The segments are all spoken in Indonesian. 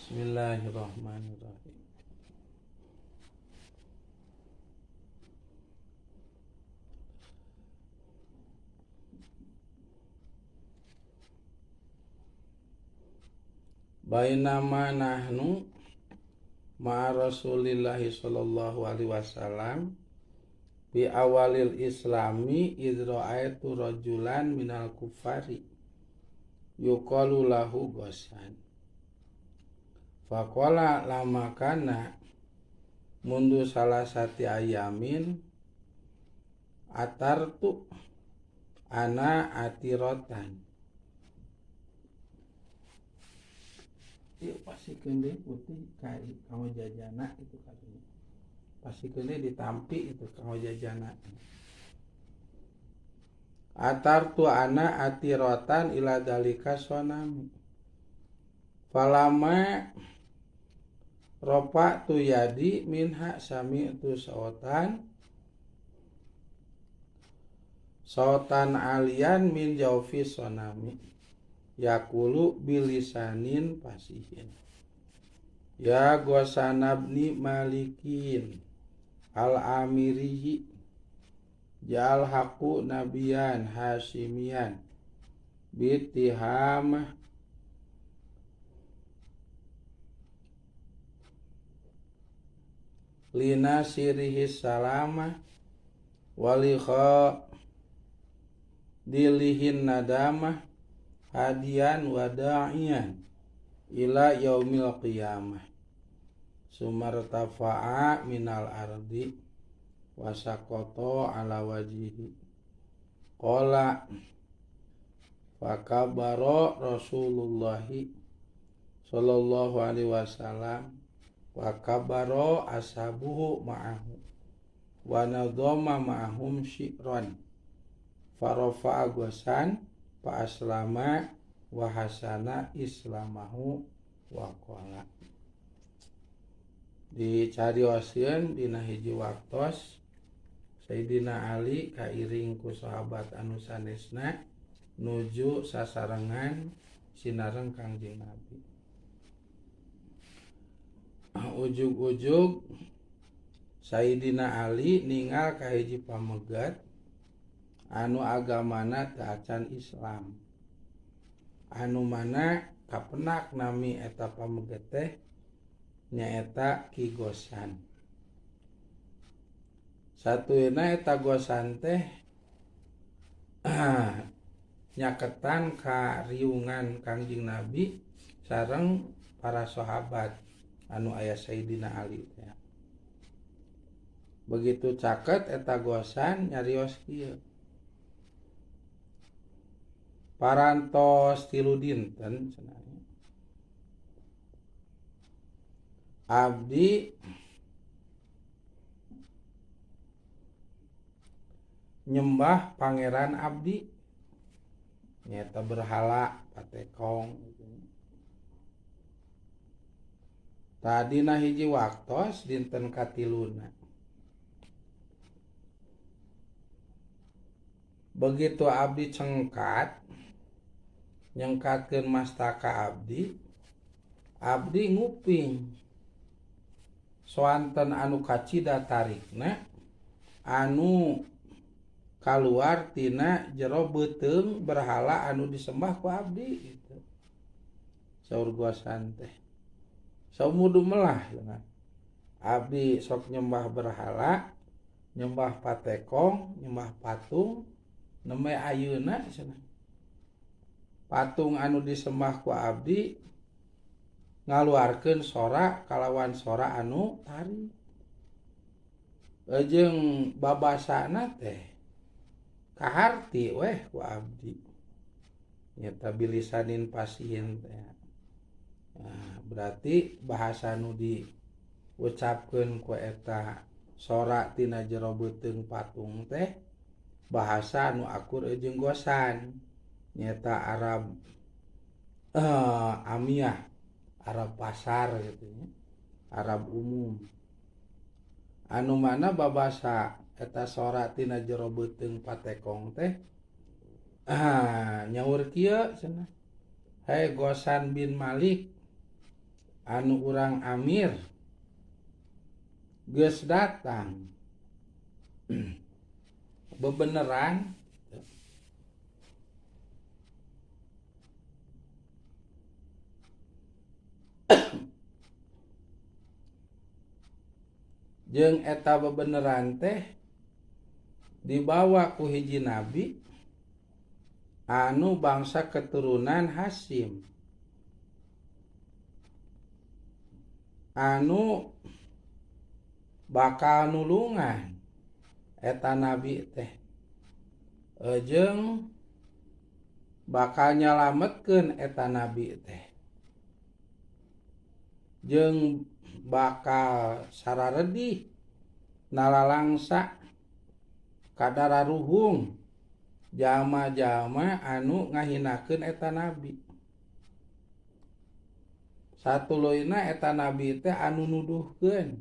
Bismillahirrahmanirrahim. Bainama nahnu ma'a Rasulillahi sallallahu alaihi wasallam bi awalil islami idra'aitu rajulan minal kufari yuqalu lahu Ghassan. Faqala lama kana mundu salasati ayamin atartu ana atiratan. Ieu pasikeun deui putih kai kanggo jajana itu katanya. Pasikeun deui ditampi itu kanggo jajana. Atartu ana atiratan ila dalika sonami. Falama ropa tu yadi minha sami tu sautan alian min jaufi sonami yakulu bilisanin fasihin ya Ghassanabni malikin al-amirihi ja'al haqu nabiyan hasimiyan bitihamah lina sirihi salama walikha dilihin nadamah hadian wada'iyan ila yaumil qiyamah sumartafa'a minal ardi wasaqata ala wajihi qala fakabara Rasulullahi sallallahu alaihi wasallam wa kabaro ashabuhu ma'ahu wa nadhama ma'ahum syi'ran farafa'a Ghassan fa aslama wa hasana islamahu wa qala. Dicarioskeun dina hiji waktos Sayyidina Ali kairing ku sahabat anu sanesna nuju sasarengan sinareng Kangjeng Nabi. Ujug-ujug Sayyidina Ali ningal ka hiji pamegat anu agamana teu acan Islam, anu mana kapenak nami eta pamegat teh nyaeta Ki Ghassan. Satueuna eta Ghassan teh nyaketan ka riungan Kangjeng Nabi sareng para sahabat anu aya Sayyidina Ali teh. Begitu caket eta Ghassan nyarios kieu. Parantos tilu dinten cenah. Abdi nyembah pangeran abdi nyata berhala patekong. Tadina hiji waktos dinten katiluna. Begitu abdi cengkat nyengkatkeun mastaka abdi, abdi nguping soanten anu kacida tarikna anu kaluar tina jero beuteung berhala anu disembah ku abdi gitu. Saur Ghassan teh saumudu melah cenah. Abdi sok nyembah berhala, nyembah patekong, nyembah patung, nembe ayeuna cenah. Patung anu disembah ku abdi ngaluarkeun sora kalawan sora anu tari. Jeung babasana teh kaharti weh ku abdi. Nyata bilisanin pasihin teh. Nah, berarti bahasa nu diucapkeun ku eta sora tina jero beuteung patung teh bahasa nu akur jeung Ghassan. Nyata Arab Amiyah, Arab pasar gitu ya. Arab umum. Anu mana babasa eta sora tina jero beuteung patekong teh nyaur kieu cenah. Hai Ghassan bin Malik anu urang amir geus datang bebeneran jeung eta bebeneran teh dibawa ku hiji nabi anu bangsa keturunan Hasyim anu bakal nulungan eta nabi teh jeung bakal nyalametkeun eta nabi teh jeung bakal sararedih nalalangsa kadararuhung jalma-jalma anu ngahinakeun eta nabi. Satuluyna eta nabi teh anu nuduhkeun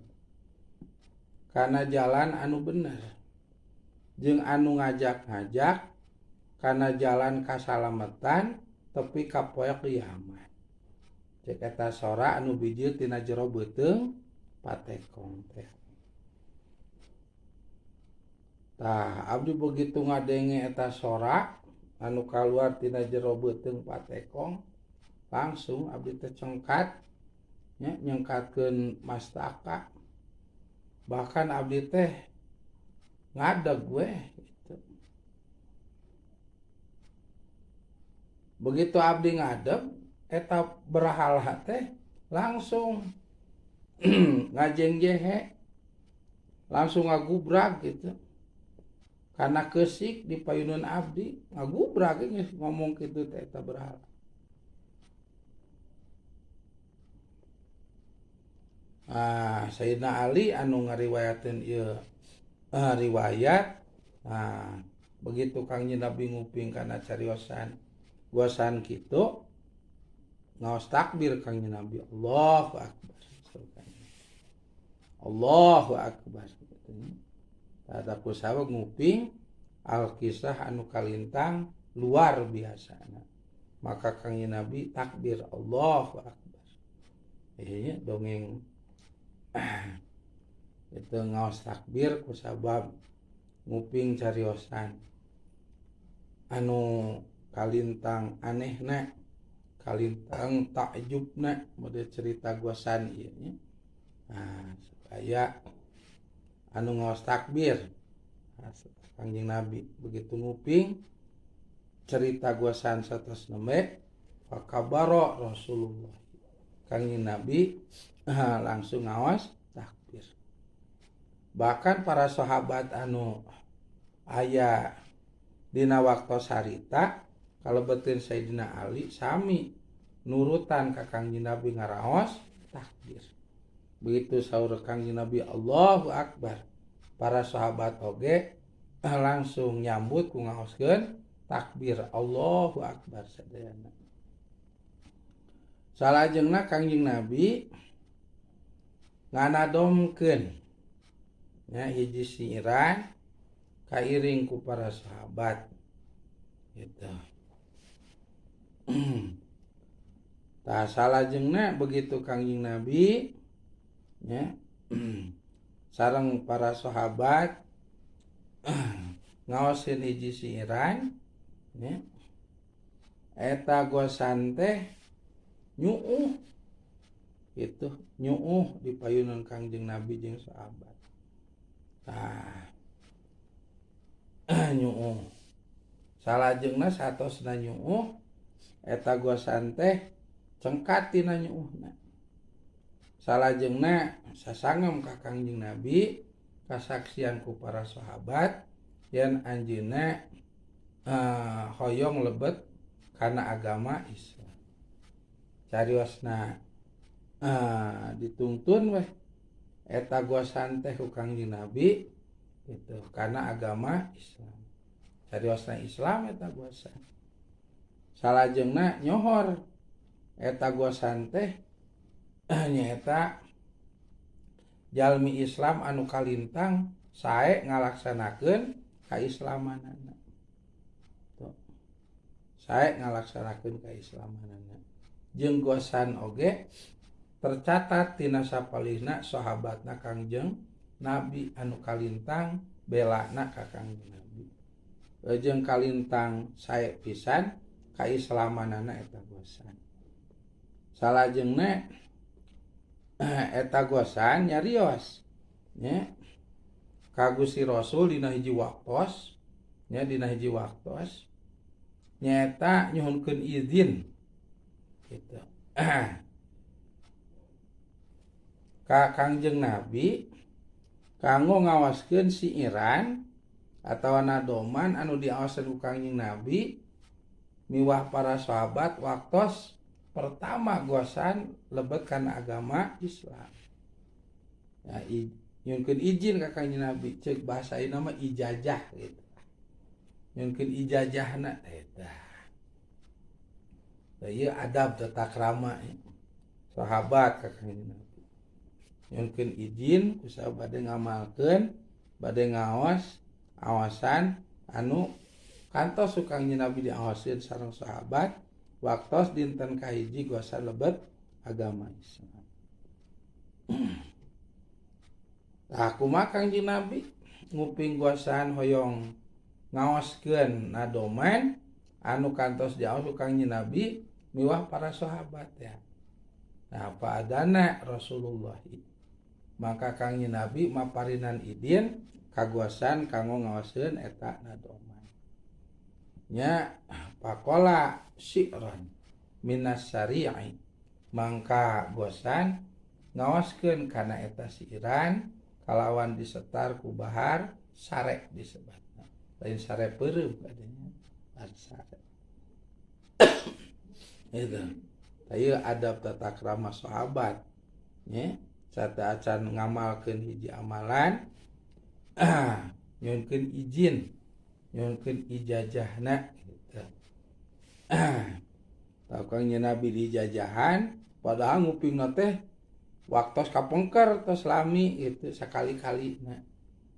kana jalan anu bener jeung anu ngajak-ngajak kana jalan kasalametan tepi ka poe kiamat. Cek eta sora anu bijil tina jero beuteung patekong teh. Tah abdi begitu ngadenge eta sora anu kaluar tina jero beuteung patekong langsung abdi teh cengkat nya nyengkatkeun mastaka. Bahkan abdi teh ngadeg we gitu. Begitu abdi ngadeg eta berhala teh langsung ngajengjehe langsung ngagubrak gitu karena keusik di payunan abdi ngagubrak geus ngomong kitu teh eta berhala. Sayyidina Ali anu ngariwayateun ieu riwayat begitu Kangjeng Nabi nguping kana cariosan guasan kitu ngaos takbir Kangjeng Nabi Allahu Akbar. Allahu Akbar. Tata kusaweg nguping al-kisah anu kalintang luar biasana. Maka Kangjeng Nabi takbir Allahu Akbar. Dongeng itu ngaos takbir kusabab nguping cariosan anu kalintang anehna kalintang takjubna mode cerita guasan ieu nya. Supaya anu ngaos takbir Kangjeng Nabi begitu nguping cerita guasan satos nembe fakabaro Rasulullah Kangjeng Nabi langsung ngaos takbir. Bahkan para sahabat anu aya dina waktos harita kalebetkeun Sayyidina Ali sami nurutan ka Kangjeng Nabi ngaraos takbir. Begitu saur Kangjeng Nabi Allahu Akbar, para sahabat oge langsung nyambut ku ngaoskeun takbir Allahu Akbar sadayana. Salajengna Kangjeng Nabi nganadomkeun nya hiji siiran kairing ku para sahabat gitu. Tah salajengna begitu Kangjeng Nabi nya sareng para sahabat ngaoskeun hiji siiran nya eta gosan teh nyuuh itu nyuuh di payunan Kangjeng Nabi jeung sahabat. Nyuuh salajengna satosna nyuuh eta gosan teh cengkat tina nyuuhna. Salajengna sasangem ka Kangjeng Nabi kasaksian ku para sahabat yen anjeunna hoyong lebet kana agama Islam. Cariosna dituntun weh eta gosan teh ku Kangjeng Nabi itu kana agama Islam. Cariosna Islam eta gosan. Salajengna nyohor eta gosan teh nyaeta jalmi Islam anu kalintang sae ngalaksanakeun kaislamanana. Sae ngalaksanakeun kaislamanana. Jeung gosan oge tercatat tina sapalihna sahabatna Kangjeng Nabi anu kalintang belana ka Kangjeng Nabi. Jeung kalintang sae pisan kaislamanana eta gosan. Salajengna eta gosan nyarios nya ka Gusti Rasul dina hiji waktos nya dina hiji waktos nyaeta nyuhunkeun izin gitu. Ka Kangjeng Nabi kanggo ngawaskeun siiran atawa nadoman anu diawasan ku Kangjeng Nabi miwah para sahabat waktos pertama gosan lebet kana agama Islam. Ya, nyunkeun izin ka Kangjeng Nabi ceuk bahasa ieu mah ijazah gitu. Nyunkeun ijazahna eta. Da ieu adab tata krama sahabat ka Kangjeng Nabi. Nyunkeun izin kusaha bade ngamalkeun, bade ngaos awasan anu kantos ku Kangjeng Nabi diawaskeun sareng sahabat waktos dinten kahiji gosan lebet agama Islam. Tah kumaha Kangjeng Nabi nguping gosan hoyong ngaoskeun nadoman anu kantos diaos ku Kangjeng Nabi miwah para sahabat ya. Nah, paadana Rasulullah maka Kangjeng Nabi maparinan idin kagosan kanggo ngaoskeun eta nadoman. Nya pakola syi'ran minas syari'i mangka gosan ngaoskeun kana eta syi'ran kalawan disetar ku bahar sare disebutna. Lain sare peureum kadenya bahar sare. Eta. Ieu adab tata krama sahabat nya sata acan ngamalkeun hiji amalan nyunkeun izin nyunkeun ijazahna gitu. Tah Kangjeng Nabi di jajahan padahal ngupingna teh waktos kapengker tos lami itu sakali-kalina.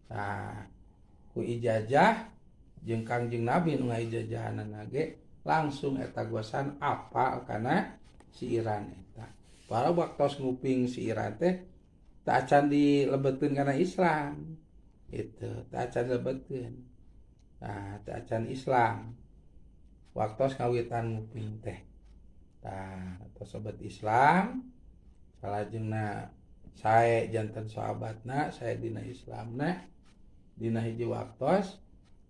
Nah, ku ijazah jeung Kangjeng Nabi nu ngaijajahanna ge langsung eta gosan apal kana siiran eta. Para waktos nguping siiran teh teu acan dilebetkeun kana Islam. Itu teu acan dilebetkeun. Nah, teu acan Islam. Waktos ngawitan nguping teh. Tah, tersebut Islam salajengna sae janten sahabatna sae dina Islamna dina hiji waktos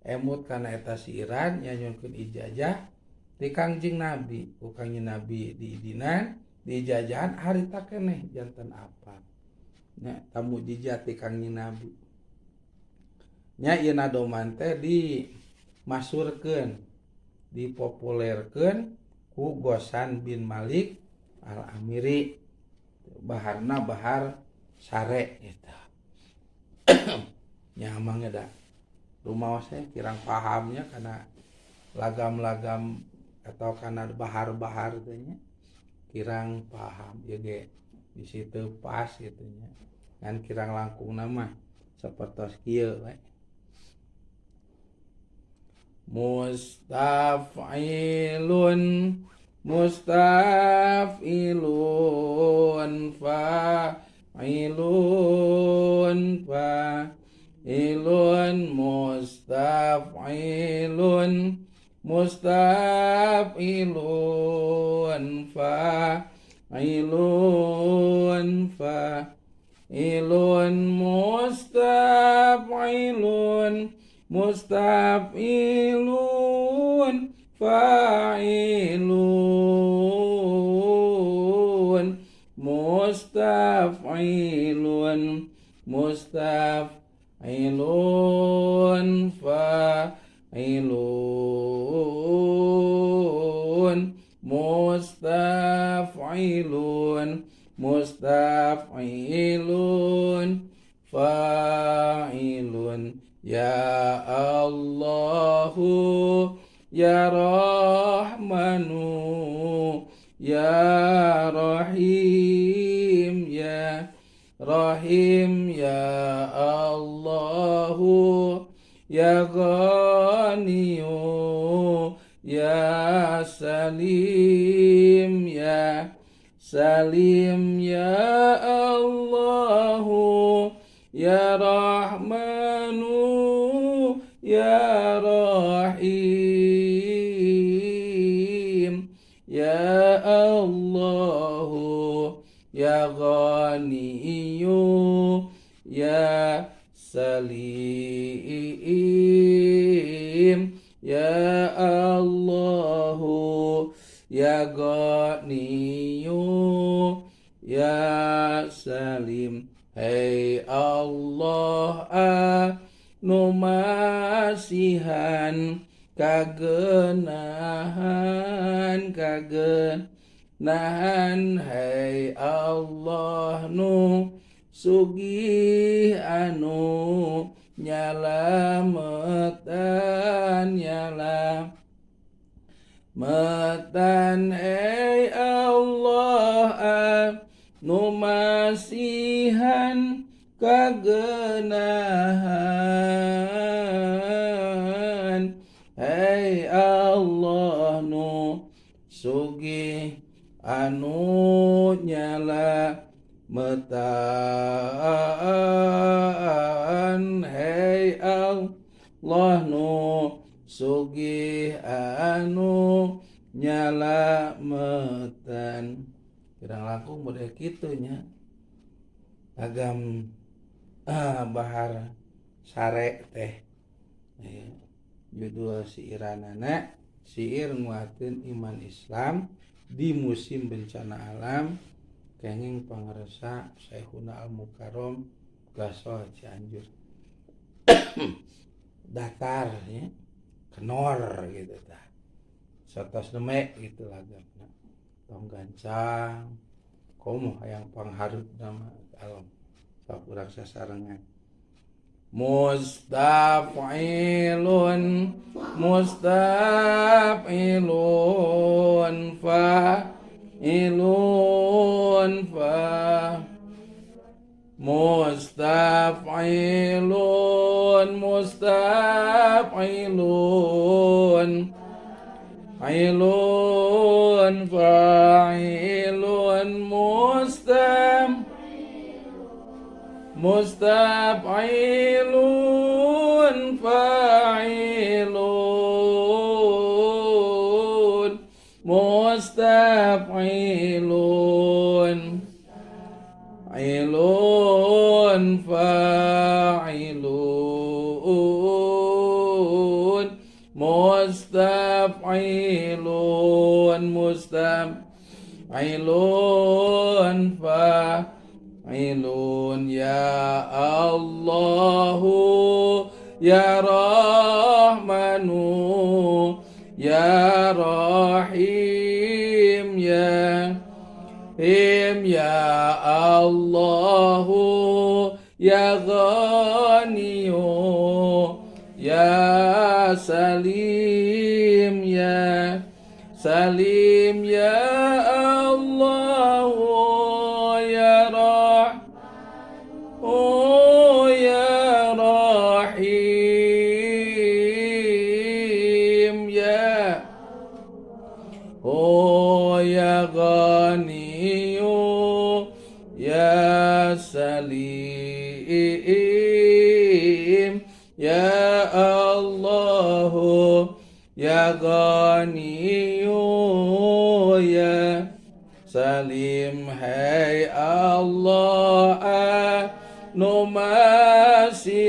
emut kana eta siiran nyanyunkeun ijazah ti Kangjeng Nabi ku Kangjeng Nabi diidinan diijajahan harita keneh janten apa nya tamu mujizat ti Kangjeng Nabi nya ieu nadoman teh dimasurkeun dipopulerkeun ku Gosan bin Malik Al-Amiri baharna bahar sare gitu. Nyamangnya dah rumaosnya kirang pahamnya karena lagam-lagam atau karena bahar-bahar tanya kirang paham ya ge di situ pas gitu nya kan kirang langkung nama sapertos kieu we mustafilun fa'ilun fa'ilun mustafilun fa'ilun fa'ilun mustafilun fa'ilun mustafilun fa'ilun mustafilun fa'ilun ya Allahu ya Rahmanu ya Rahim ya Rahim ya Allahu ya Ghaniyu ya Salim ya Salim ya Allahu ya Rahmanu ya Rahim ya Allahu ya Ghaniyyu ya Salim ya Allahu ya Ghaniyyu ya Salim. Hei Allah anu masihan kagenahan hei Allah nu sugih anu nyalametan hei Allah anu masihan kagenahan hei Allah nu sugih anu nyalametan hei Allah nu sugih anu nyalametan. Kirang langkung model kitunya agam bahar sare teh judul siiranana siir nguatin iman Islam di musim bencana alam kenging pangaresa Syekhuna Al-Mukarram Gasol Cianjur. Datar ya kenor gitu tah satos demek gitu lagamna tong gancang komo hayang panghareup nama alam sok urang sasarengan. Mustaf'ilun fa'ilun mustaf'ilun fa'ilun mustaf'ilun fa'ilun mustaf'ilun fa'ilun mustaf'ilun fa'ilun ya Allahu ya Rahmanu ya Rahim ya Allahu ya Ghaniyyu ya Salim ya Allahu ya Rahim ya Ghaniyyu ya Salim ya Allahu ya Ghaniyyu ya Salim. Hei Allah anu masihan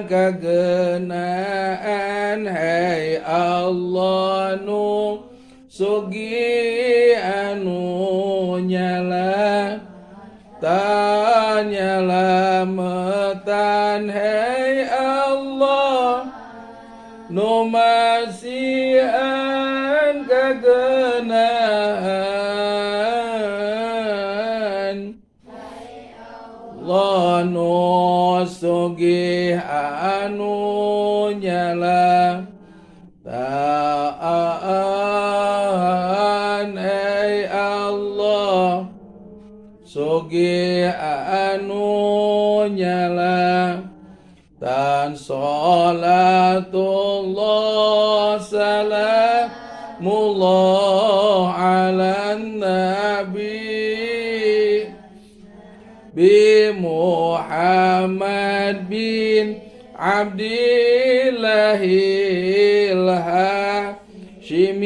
kagenaan hei Allah nu sugih anu nyalametan hei Allah nu masihan kagenaan Allah nu sugih anu nyalametan hei Allah sugih anu nyalametan. Salatullah salamullah ala nabi bi Muhammad bin Abdillahil Hashimiha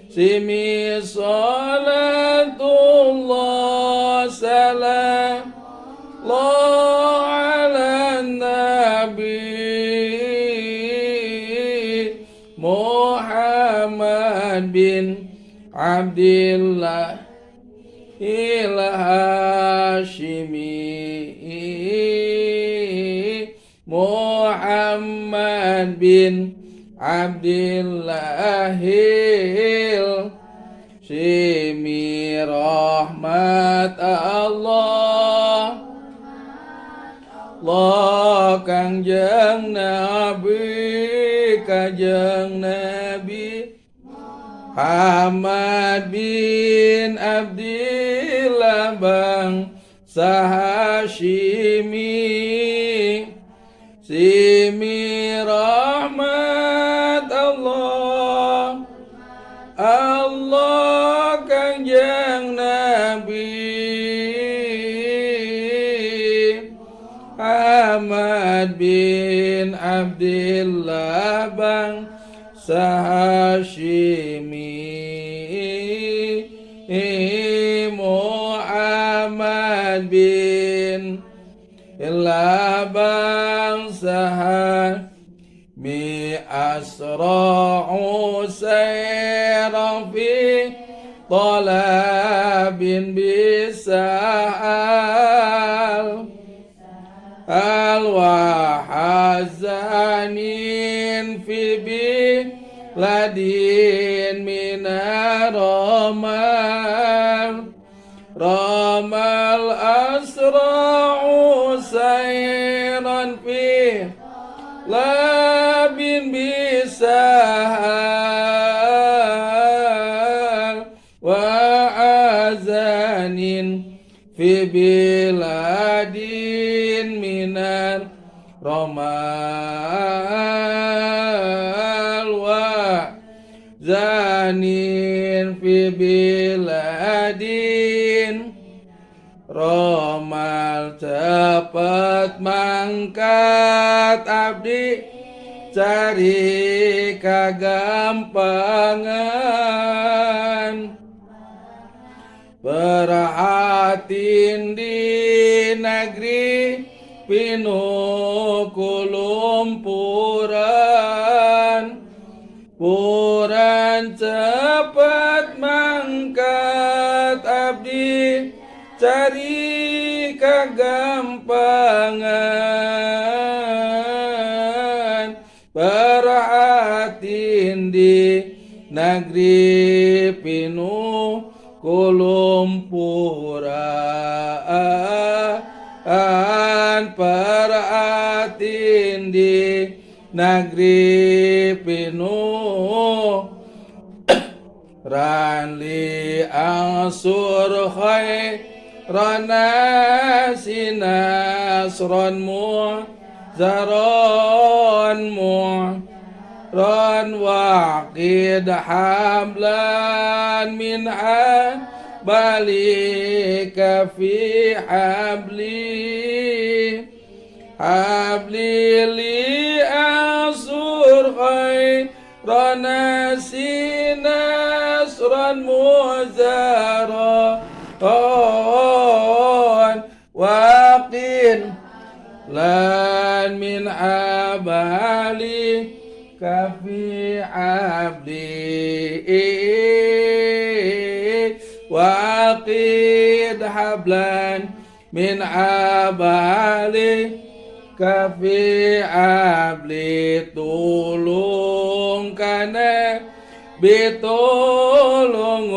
simi salatullah salam ala nabi Muhammad bin Abdillah Hashimi Muhammad bin Abdillahil Simi rahmat Allah kangjeng Nabi kanjeng Nabi Muhammad bin Abdillah bangsa Hashimi simi rahmat Allah kanjeng Nabi Muhammad bin Abdillah bangsa Hashimi Muhammad bin Abdillah bangsa mi asra'u sayrafi talabin bisa'al al-wahazanin fi biladin ramal asra'u sayran fi labin bisahal wa azanin fi biladin minar ramal wa zanin fi biladin ramal cepat mangkat abdi cari kagampangan perhatiin di negeri pinuh kulumpuran cepat mangkat abdi cari kagampangan perhatiin di negeri pinuh kulumpuran perhatiin di negeri pinuh ranli asur khairana sinasron mu'zaron ran waqid hablan min balika fi habli li asur khairana sinasran mu'zaron waqid lan min abali kafi abdi waqid hablan min abali kafi abli tulung kana bitulung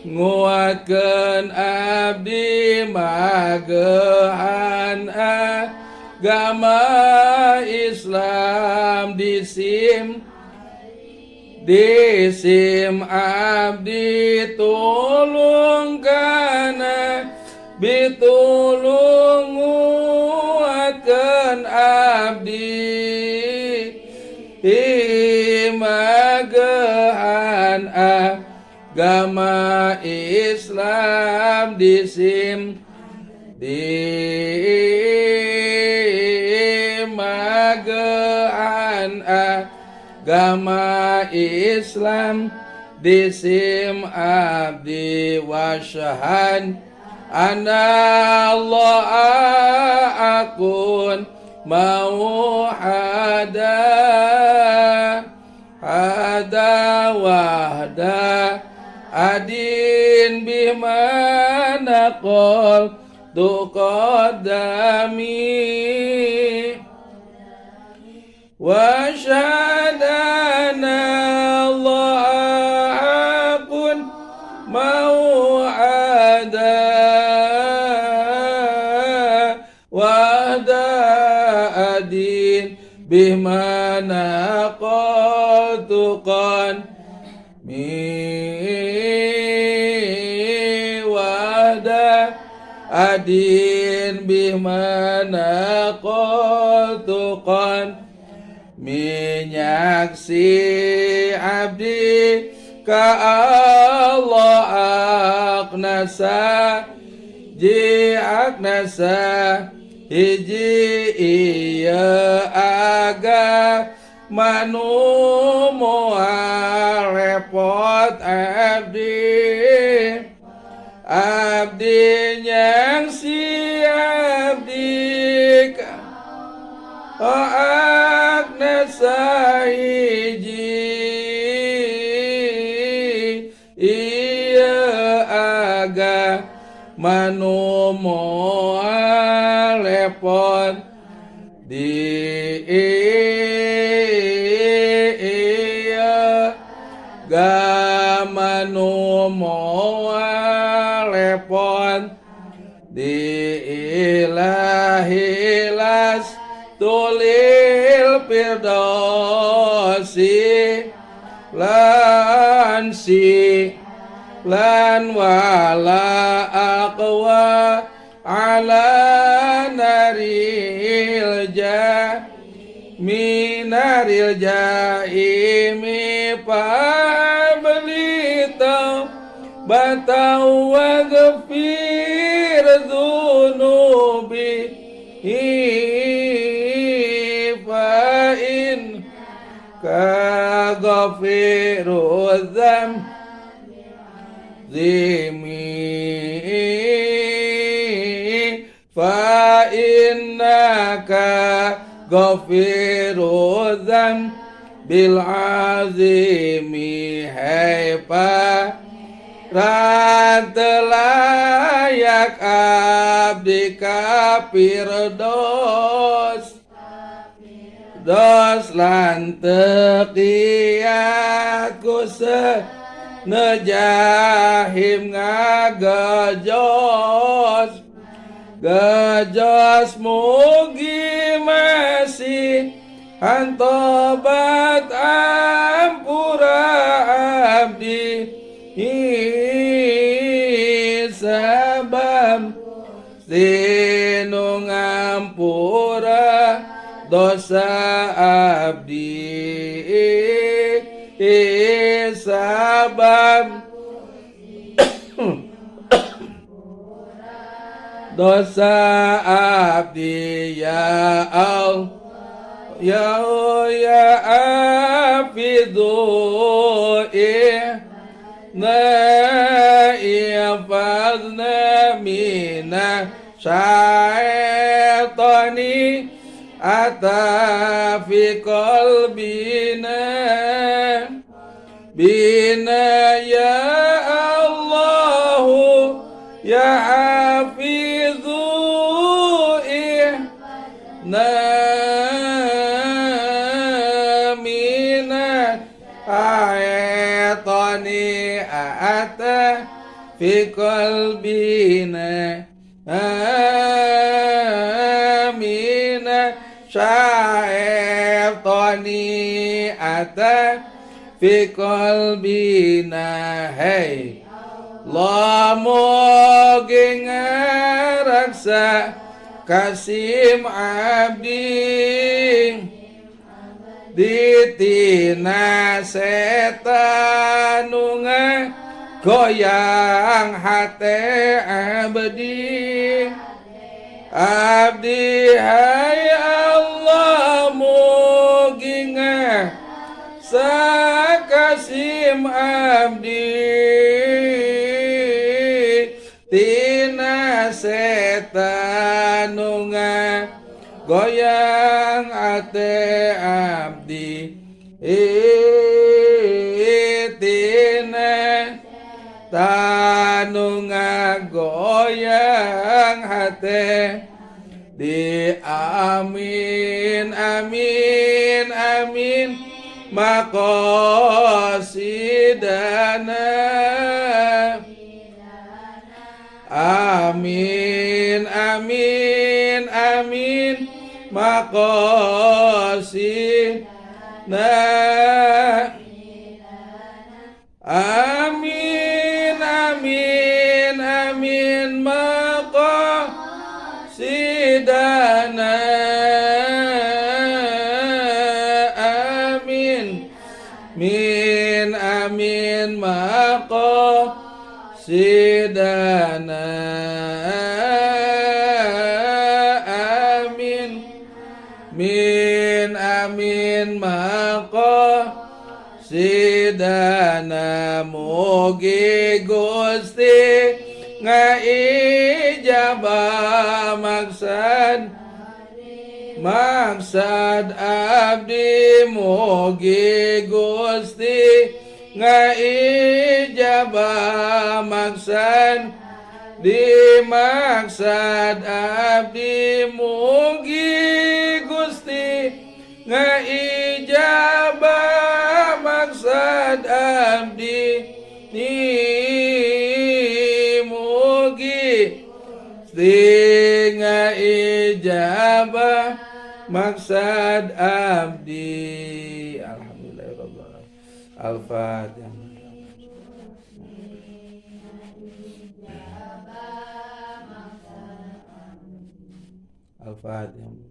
nguatkeun abdi magehan agama Islam disim abdi tulung kana bitulung nguatkeun abdi Imagehan agama Islam Imagehan agama Islam disim abdi wasyahan Ana Allah akun mau hada wahda adin bimana qol tuqaddami wa syahadana Allah akun mau wahda adin bimana qol tuqan wahda adin bimana qol tuqan minyak si abdi ka Allah aknasa hiji iya agama nu moal repot abdi nyang si abdi aknasa hiji iya agama nu moal repot di agama nu moal repot di ilahilas tulil firdosi lan wala aqwa ala naril jaimi pablita batau wa ghafir dhunubi fa'in ka ghafiru zimi fa'innaka ghafiru bil azimi haifa rantelayak abdi kafir dos lan taqiyat kuse nejahim ngagejos mugi masih antobat ampura abdi sabab sinu ngampura dosa abdi sabab dosa abdi ya Allah ya afidhu na ifadna mina syaitani ata fi qalbina bina ya Allahu ya hafidhu na mina ayatani ata fi qalbina amina syaitani ata fi qalbina hey lamoge ngaraksa kasim abdi ditina setan nu goyang hate abdi hai Allah mugi sakasim abdi tina setan nu goyang ate abdi tina tanu ngagoyang hate di amin amin amin maqasidana amin amin amin maqasidana amin amin amin maqasidana amin min amin maqasidana amin min amin maqasidana mugi Gusti ngaijabah maksad abdi mugi Gusti ngaijabah maksad dimaksad abdi mugi Gusti ngaijabah maksad abdi ni mugi Gusti ngaijabah maksad abdi. Alhamdulillah. Al-Fatihah. Al-Fatihah.